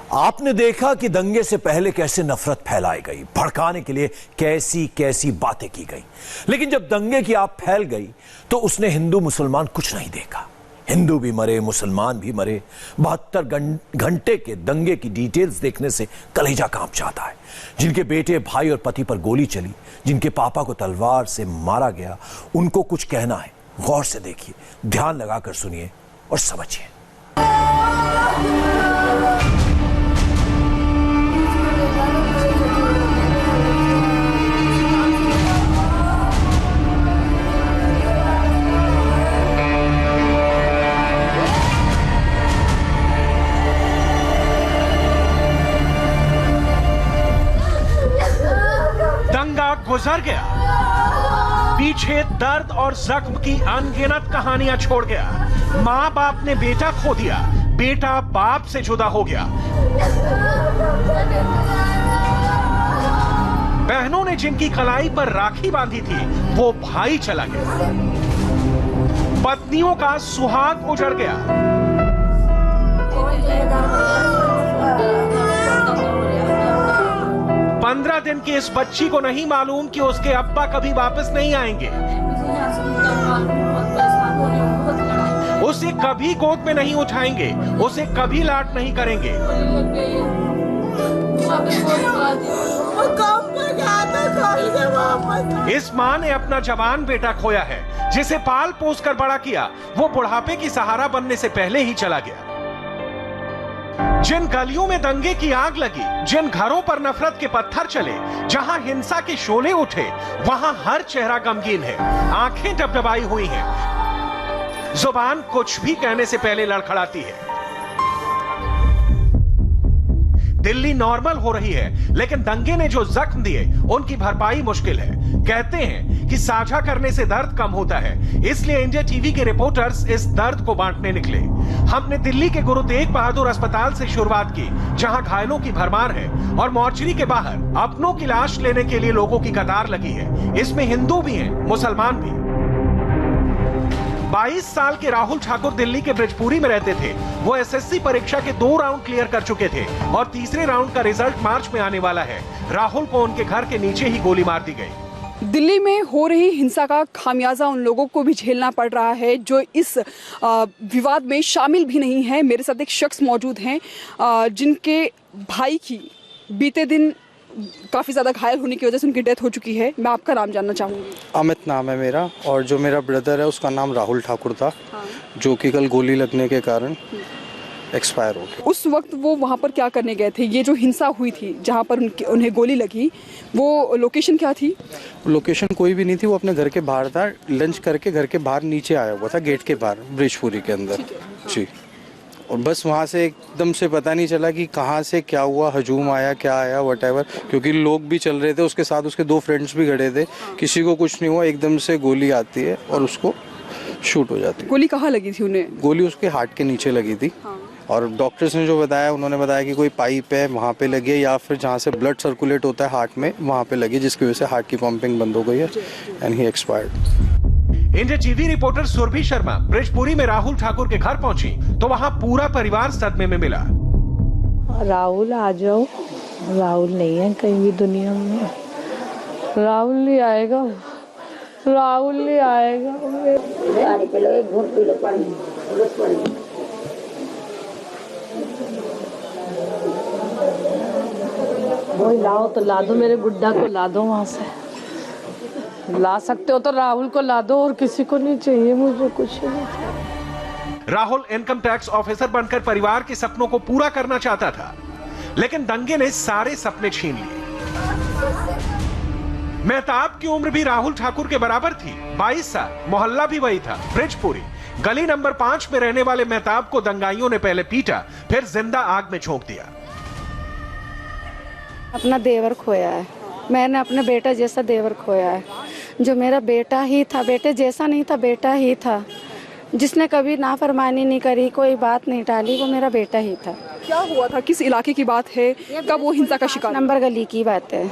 आपने देखा कि दंगे से पहले कैसे नफरत फैलाई गई, भड़काने के लिए कैसी कैसी बातें की गई, लेकिन जब दंगे की आग फैल गई तो उसने हिंदू मुसलमान कुछ नहीं देखा। हिंदू भी मरे, मुसलमान भी मरे। 72 घंटे के दंगे की डिटेल्स देखने से कलेजा कांप जाता है। जिनके बेटे, भाई और पति पर गोली चली, जिनके पापा को तलवार से मारा गया, उनको कुछ कहना है। गौर से देखिए, ध्यान लगाकर सुनिए और समझिए। दंगा गुजर गया, पीछे दर्द और जख्म की अनगिनत कहानियां छोड़ गया। मां बाप ने बेटा खो दिया, बेटा बाप से जुदा हो गया। बहनों ने जिनकी कलाई पर राखी बांधी थी, वो भाई चला गया। पत्नियों का सुहाग उजड़ गया। पंद्रह दिन की इस बच्ची को नहीं मालूम कि उसके अब्बा कभी वापस नहीं आएंगे। उसे कभी गोद में नहीं उठाएंगे, उसे कभी लाड नहीं करेंगे। इस मां ने अपना जवान बेटा खोया है, जिसे पाल पोस कर बड़ा किया। वो बुढ़ापे की सहारा बनने से पहले ही चला गया। जिन गलियों में दंगे की आग लगी, जिन घरों पर नफरत के पत्थर चले, जहां हिंसा के शोले उठे, वहां हर चेहरा गमगीन है, आंखें डबडबाई हुई हैं, जुबान कुछ भी कहने से पहले लड़खड़ाती है। दिल्ली नॉर्मल हो रही है, लेकिन दंगे ने जो जख्म दिए, उनकी भरपाई मुश्किल है। कहते हैं कि साझा करने से दर्द कम होता है, इसलिए इंडिया टीवी के रिपोर्टर्स इस दर्द को बांटने निकले। हमने दिल्ली के गुरु तेग बहादुर अस्पताल से शुरुआत की, जहां घायलों की भरमार है और मोर्चरी के बाहर अपनों की लाश लेने के लिए लोगों की कतार लगी है। इसमें हिंदू भी हैं, मुसलमान भी। 22 साल के राहुल ठाकुर दिल्ली के ब्रिजपुरी में रहते थे। वो एसएससी परीक्षा के 2 राउंड क्लियर कर चुके थे और तीसरे राउंड का रिजल्ट मार्च में आने वाला है। राहुल को उनके घर के नीचे ही गोली मार दी गई। दिल्ली में हो रही हिंसा का खामियाजा उन लोगों को भी झेलना पड़ रहा है जो इस विवाद में शामिल भी नहीं है। मेरे साथ एक शख्स मौजूद हैं जिनके भाई की बीते दिन काफ़ी ज़्यादा घायल होने की वजह से उनकी डेथ हो चुकी है। मैं आपका नाम जानना चाहूँगी। अमित नाम है मेरा, और जो मेरा ब्रदर है उसका नाम राहुल ठाकुर था। हाँ। जो कि कल गोली लगने के कारण एक्सपायर हो गया। उस वक्त वो वहाँ पर क्या करने गए थे? ये जो हिंसा हुई थी, जहाँ पर उन्हें गोली लगी, वो लोकेशन क्या थी? लोकेशन कोई भी नहीं थी, वो अपने घर के बाहर था। लंच करके घर के बाहर नीचे आया हुआ था, गेट के बाहर, ब्रिजपुरी के अंदर। हाँ। जी। और बस वहाँ से एकदम से पता नहीं चला कि कहाँ से क्या हुआ, हजूम आया, क्या आया, व्हाटएवर, क्योंकि लोग भी चल रहे थे, उसके साथ उसके 2 फ्रेंड्स भी खड़े थे। किसी को कुछ नहीं हुआ, एकदम से गोली आती है और उसको शूट हो जाती है। गोली कहाँ लगी थी उन्हें? गोली उसके हार्ट के नीचे लगी थी। हाँ। और डॉक्टर्स ने जो बताया, उन्होंने बताया कि कोई पाइप है वहाँ पे लगी है, या फिर जहाँ से ब्लड सर्कुलेट होता है हार्ट में, वहाँ पे लगी, जिसकी वजह से हार्ट की पंपिंग बंद हो गई है and he expired. India TV reporter Surbhi Sharma Brijpuri में राहुल ठाकुर के घर पहुंची तो वहां पूरा परिवार सदमे में मिला। राहुल आ जाओ। राहुल नहीं है कहीं भी दुनिया में। राहुल नहीं आएगा, राहुल नहीं आएगा। पानी पी लो, एक घूंट पी लो पानी। वही लाओ तो ला दो, मेरे गुड्डा को ला दो, वहाँ से ला सकते हो तो राहुल को ला दो, और किसी को नहीं चाहिए, मुझे कुछ नहीं। राहुल इनकम टैक्स ऑफिसर बनकर परिवार के सपनों को पूरा करना चाहता था, लेकिन दंगे ने सारे सपने छीन लिए। मेहताब की उम्र भी राहुल ठाकुर के बराबर थी, 22 साल। मोहल्ला भी वही था, ब्रिजपुरी। गली नंबर 5 में रहने वाले मेहताब को दंगाइयों ने पहले पीटा, फिर जिंदा आग में झोंक दिया। अपना देवर खोया है, मैंने अपने बेटा जैसा देवर खोया है, जो मेरा बेटा ही था, बेटे जैसा नहीं था, बेटा ही था, जिसने कभी नाफरमानी नहीं करी, कोई बात नहीं टाली, वो मेरा बेटा ही था। क्या हुआ था? किस इलाके की बात है? कब वो हिंसा का शिकार? नंबर गली की बात है।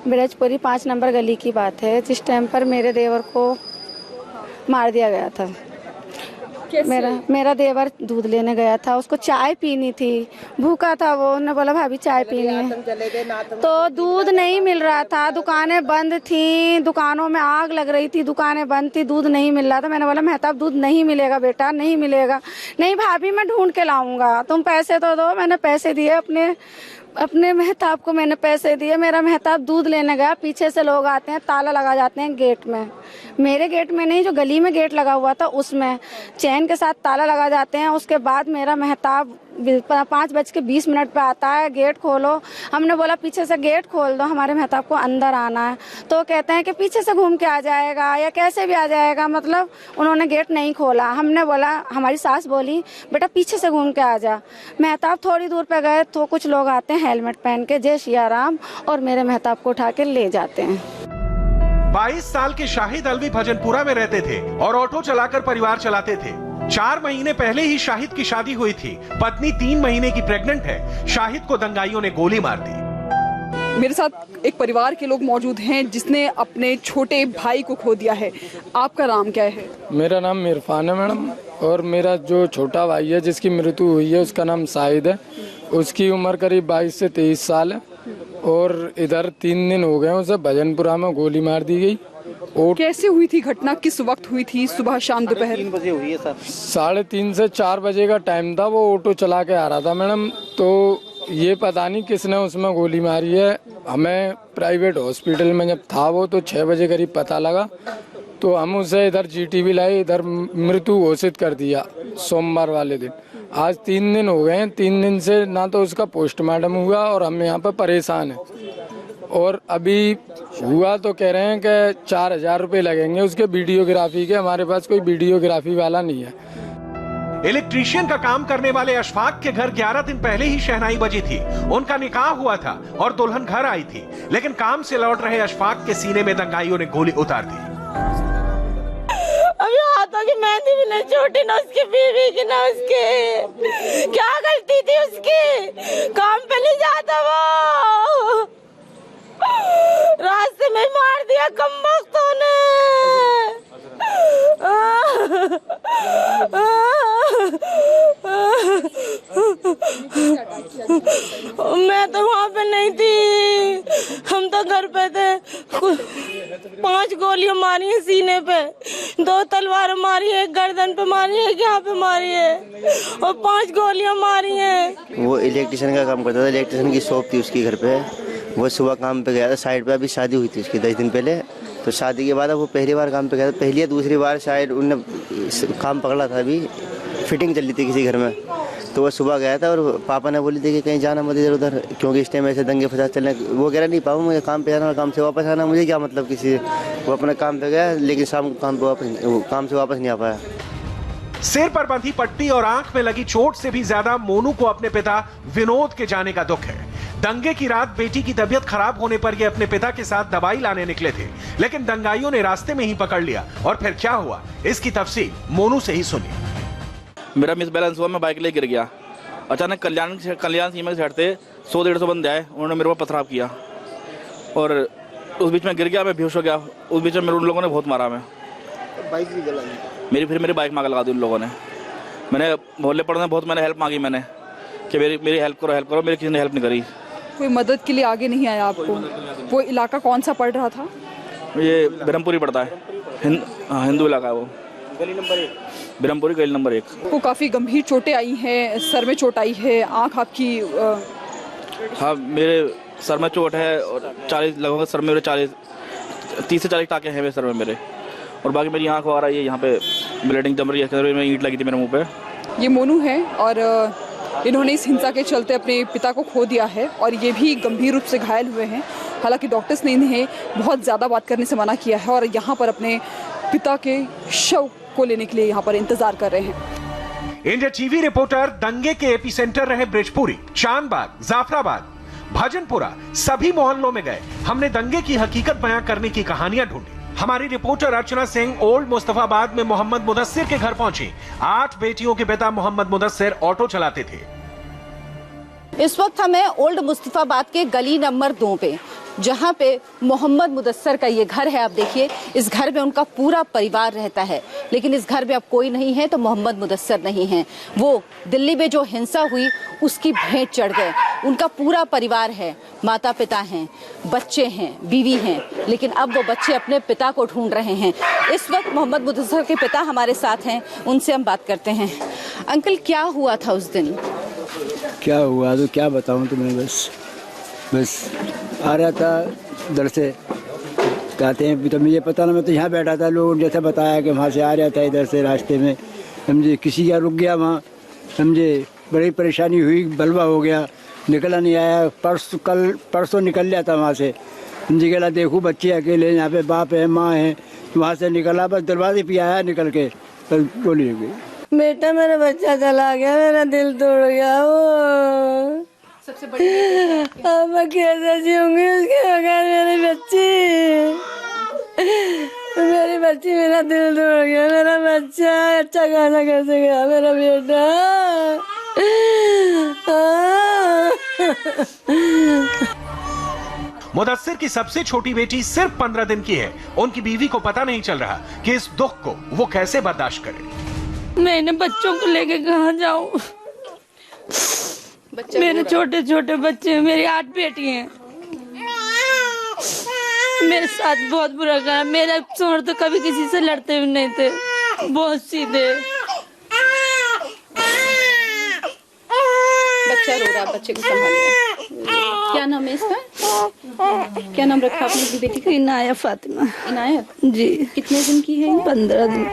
ब्रिजपुरी 5 नंबर गली की बात है, जिस टाइम पर मेरे देवर को मार दिया गया था। मेरा देवर दूध लेने गया था, उसको चाय पीनी थी, भूखा था वो, उन्होंने बोला भाभी चाय पीनी है, तो दूध नहीं मिल रहा था, दुकानें बंद थी, दुकानों में आग लग रही थी, दुकानें बंद थी, दूध नहीं मिल रहा था। मैंने बोला मेहताब दूध नहीं मिलेगा बेटा, नहीं मिलेगा। नहीं भाभी मैं ढूंढ के लाऊंगा, तुम पैसे तो दो। मैंने पैसे दिए, अपने मेहताब को मैंने पैसे दिए। मेरा मेहताब दूध लेने गया, पीछे से लोग आते हैं, ताला लगा जाते हैं गेट में, मेरे गेट में नहीं, जो गली में गेट लगा हुआ था उसमें चैन के साथ ताला लगा जाते हैं। उसके बाद मेरा मेहताब 5:20 पे आता है, गेट खोलो। हमने बोला पीछे से गेट खोल दो, हमारे मेहताब को अंदर आना है, तो कहते हैं कि पीछे से घूम के आ जाएगा या कैसे भी आ जाएगा, मतलब उन्होंने गेट नहीं खोला। हमने बोला, हमारी सास बोली बेटा पीछे से घूम के आ जा। मेहताब थोड़ी दूर पे गए तो कुछ लोग आते हैं हेलमेट पहन के, जय सिया राम, और मेरे मेहताब को उठा के ले जाते हैं। 22 साल के शाहिद अलवी भजनपुरा में रहते थे और ऑटो चलाकर परिवार चलाते थे। 4 महीने पहले ही शाहिद की शादी हुई थी, पत्नी 3 महीने की प्रेग्नेंट है। शाहिद को दंगाइयों ने गोली मार दी। मेरे साथ एक परिवार के लोग मौजूद हैं जिसने अपने छोटे भाई को खो दिया है। आपका नाम क्या है? मेरा नाम इरफान है मैडम, और मेरा जो छोटा भाई है जिसकी मृत्यु हुई है उसका नाम शाहिद है। उसकी उम्र करीब 22 से 23 साल है, और इधर 3 दिन हो गए उसे भजनपुरा में गोली मार दी गई। और कैसे हुई थी घटना, किस वक्त हुई थी? सुबह शाम दोपहर? 3 बजे हुई है सर। 3:30 से 4 बजे का टाइम था। वो ऑटो चला के आ रहा था मैडम, तो ये पता नहीं किसने उसमें गोली मारी है। हमें प्राइवेट हॉस्पिटल में जब था वो तो 6 बजे करीब पता लगा, तो हम उसे इधर जीटीवी लाए, इधर मृत्यु घोषित कर दिया सोमवार वाले दिन। आज 3 दिन हो गए हैं, 3 दिन से ना तो उसका पोस्टमार्टम हुआ, और हम यहाँ पर परेशान हैं। और अभी हुआ तो कह रहे हैं कि 4000 रुपये लगेंगे उसके वीडियोग्राफी के। हमारे पास कोई वीडियोग्राफी वाला नहीं है। इलेक्ट्रीशियन का काम करने वाले अशफाक के घर 11 दिन पहले ही शहनाई बजी थी। उनका निकाह हुआ था और दुल्हन घर आई थी, लेकिन काम से लौट रहे अशफाक के सीने में दंगाइयों ने गोली उतार दी। अभी हाथों की मेहंदी भी नहीं छोटी, ना उसकी बीवी की, ना उसके। क्या गलती थी उसकी? काम पे नहीं जाता वो, रास्ते में मार दिया कमबख्तों ने। मैं तो वहाँ पे नहीं थी, हम तो घर पे थे। 5 गोलियां मारी है सीने पे, 2 तलवार मारी है, गर्दन पे मारी है, यहाँ पे मारी है, और 5 गोलियां मारी है। वो इलेक्ट्रिशियन का काम करता था, इलेक्ट्रिशियन की शॉप थी उसकी घर पे। वो सुबह काम पे गया था साइड पे, अभी शादी हुई थी उसकी 10 दिन पहले। तो शादी के बाद वो पहली बार काम पे गया था, पहली या दूसरी बार शायद उनने काम पकड़ा था। अभी फिटिंग चल रही थी किसी घर में, तो वो सुबह गया था, और पापा ने बोली थी कि कहीं जाना मत इधर उधर, क्योंकि इस टाइम ऐसे दंगे फसाद चलने। वो कह रहा नहीं पापा मुझे काम पे जाना, काम से वापस आना, मुझे क्या मतलब किसी। वो अपने काम पे गया, लेकिन शाम को काम से वापस नहीं आ पाया। सिर पर बंधी पट्टी और आंख में लगी चोट से भी ज्यादा मोनू को अपने पिता विनोद के जाने का दुख है। दंगे की रात बेटी की तबीयत खराब होने पर ये अपने पिता के साथ दवाई लाने निकले थे, लेकिन दंगाइयों ने रास्ते में ही पकड़ लिया। और फिर क्या हुआ, इसकी तफसील मोनू से ही सुनिए। मेरा मिस बैलेंस हुआ, मैं बाइक ले गिर गया। अचानक कल्याण सीमा के साइड से 100-150 बंदे आए, उन्होंने मेरे पर पथराव किया, और उस बीच में गिर गया, मैं बेहोश हो गया। उस बीच में उन लोगों ने बहुत मारा। मैं बाइक भी जलाई, मेरी बाइक मांग लगा दी उन लोगों ने। मैंने मोहल्ले पड़ने बहुत मैंने हेल्प मांगी, मैंने कि मेरी हेल्प करो, मेरी किसी ने हेल्प नहीं करी। कोई मदद के लिए आगे नहीं आया आपको? वो इलाका कौन सा पड़ रहा था? ये ब्रह्मपुरी पड़ता है, हिंदू इलाका है वो, गली नंबर 1, ब्रह्मपुरी गली नंबर 1। वो काफ़ी गंभीर चोटें आई हैं, सर में चोट आई है, आँख आपकी? हाँ, मेरे सर में चोट है, और 40 लगभग सर में मेरे 30 से 40 टाँके हैं मेरे सर में मेरे, और बाकी मेरी आँख आ रही है, यहाँ पे ब्लीडिंग जम रही है, में ईंट लगी थी मेरे मुँह पे। ये मोनू है, और इन्होंने इस हिंसा के चलते अपने पिता को खो दिया है, और ये भी गंभीर रूप से घायल हुए हैं। हालांकि डॉक्टर्स ने इन्हें बहुत ज़्यादा बात करने से मना किया है, और यहाँ पर अपने पिता के शव को लेने के लिए यहाँ पर इंतजार कर रहे हैं। इंडिया टीवी रिपोर्टर दंगे के एपिसेंटर रहे ब्रिजपुरी, चांदबाग, जाफराबाद, भजनपुरा, सभी मोहल्लों में गए। हमने दंगे की हकीकत बयां करने की कहानियां ढूंढी। हमारी रिपोर्टर अर्चना सिंह ओल्ड मुस्तफाबाद में मोहम्मद मुदस्सिर के घर पहुंची। 8 बेटियों के पिता मोहम्मद मुदस्सिर ऑटो चलाते थे। इस वक्त हमें ओल्ड मुस्तफाबाद के गली नंबर 2 पे, जहां पे मोहम्मद मुदस्सिर का ये घर है। आप देखिए, इस घर में उनका पूरा परिवार रहता है। लेकिन इस घर में अब कोई नहीं है तो मोहम्मद मुदस्सिर नहीं है। वो दिल्ली में जो हिंसा हुई उसकी भेंट चढ़ गए। उनका पूरा परिवार है, माता पिता हैं, बच्चे हैं, बीवी हैं, लेकिन अब वो बच्चे अपने पिता को ढूंढ रहे हैं। इस वक्त मोहम्मद मुदस्सिर के पिता हमारे साथ हैं, उनसे हम बात करते हैं। अंकल, क्या हुआ था उस दिन? क्या हुआ तो क्या बताऊं तुम्हें, बस आ रहा था दर से, कहते हैं तो मुझे पता ना, मैं तो यहाँ बैठा था, लोग जैसे बताया कि वहाँ से आ रहा था इधर से रास्ते में, समझे किसी का रुक गया वहाँ, समझे बड़ी परेशानी हुई, बलवा हो गया, निकला नहीं आया। परसों निकल लिया था वहाँ से, समझे गला देखूँ बच्चे अकेले, यहाँ पे बाप है माँ है, वहाँ से निकला, बस दरवाजे पे आया निकल के, बस गोली हो गई। बेटा मेरा बच्चा चला गया, मेरा दिल तोड़ गया वो। सबसे बड़ी अब मैं कैसे जीऊंगी उसके बगैर? मेरी बच्ची मेरा दिल तोड़ गया, मेरा बच्चा अच्छा खाना कैसे गया मेरा बेटा। मुदस्सिर की सबसे छोटी बेटी सिर्फ 15 दिन की है। उनकी बीवी को पता नहीं चल रहा कि इस दुख को वो कैसे बर्दाश्त करे। मैं इन बच्चों को लेके कहाँ जाऊँ? मेरे छोटे छोटे बच्चे, मेरी 8 बेटी हैं, मेरे साथ बहुत बुरा करा। मेरा शोहर तो कभी किसी से लड़ते भी नहीं थे, बहुत सीधे। बच्चा रो रहा, बच्चे को संभालिए। क्या नाम है इसका? क्या नाम रखा आपने अपनी बेटी का? इनाया फातिमा। इनायत जी। कितने दिन की है? 15 दिन।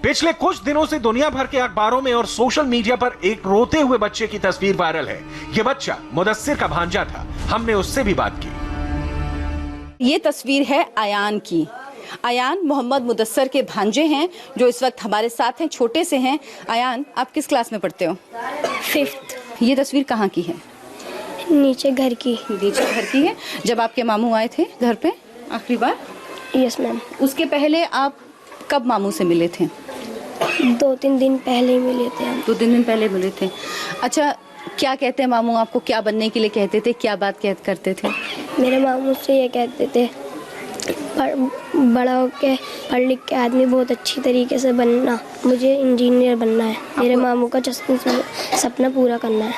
पिछले कुछ दिनों से दुनिया भर के अखबारों में और सोशल मीडिया पर एक रोते हुए बच्चे की तस्वीर वायरल है। ये बच्चा मुदस्सिर का भांजा था। हमने उससे भी बात की। ये तस्वीर है अयान की। अयान मोहम्मद मुदस्सिर के भांजे हैं जो इस वक्त हमारे साथ हैं, छोटे से हैं। अयान, आप किस क्लास में पढ़ते हो? 5th। ये तस्वीर कहाँ की है? नीचे घर की। नीचे घर की है। जब आपके मामू आए थे घर पे आखिरी बार? Yes ma'am. उसके पहले आप कब मामू से मिले थे? 2-3 दिन पहले मिले थे हम। 2-3 दिन पहले मिले थे। अच्छा, क्या कहते हैं मामू आपको? क्या बनने के लिए कहते थे? क्या बात करते थे? मेरे मामू से ये कहते थे, बड़ा होके पढ़ लिख के आदमी बहुत अच्छी तरीके से बनना, मुझे इंजीनियर बनना है। मेरे मामू का सपना पूरा करना है।